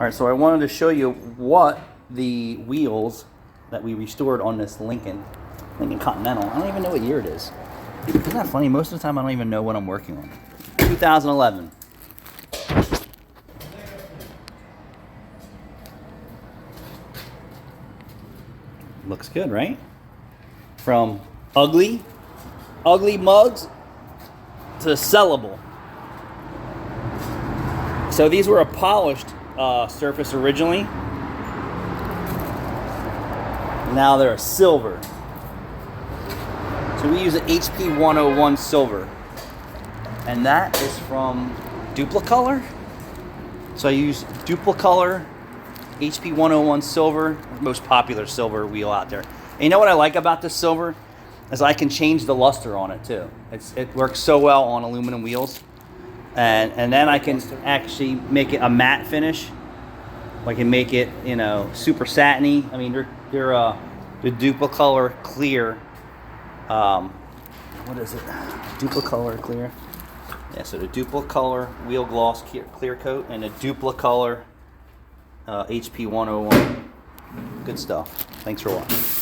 Alright, so I wanted to show you what the wheels that we restored on this Lincoln Continental. I don't even know what year it is. Isn't that funny? Most of the time I don't even know what I'm working on. 2011. Looks good, right? From ugly mugs to sellable. So these were a polished surface originally. Now they're a silver. So we use an Hwp101 silver. And that is from Dupli. So I use Dupli Hwp101 silver, most popular silver wheel out there. And you know what I like about this silver? Is I can change the luster on it too. It works so well on aluminum wheels. And then I can actually make it a matte finish. I can make it, you know, super satiny. I mean, they're the Dupli clear. What is it? Dupli clear. Yeah, so the Dupli wheel gloss clear coat and the Dupli Hwp101. Good stuff. Thanks for watching.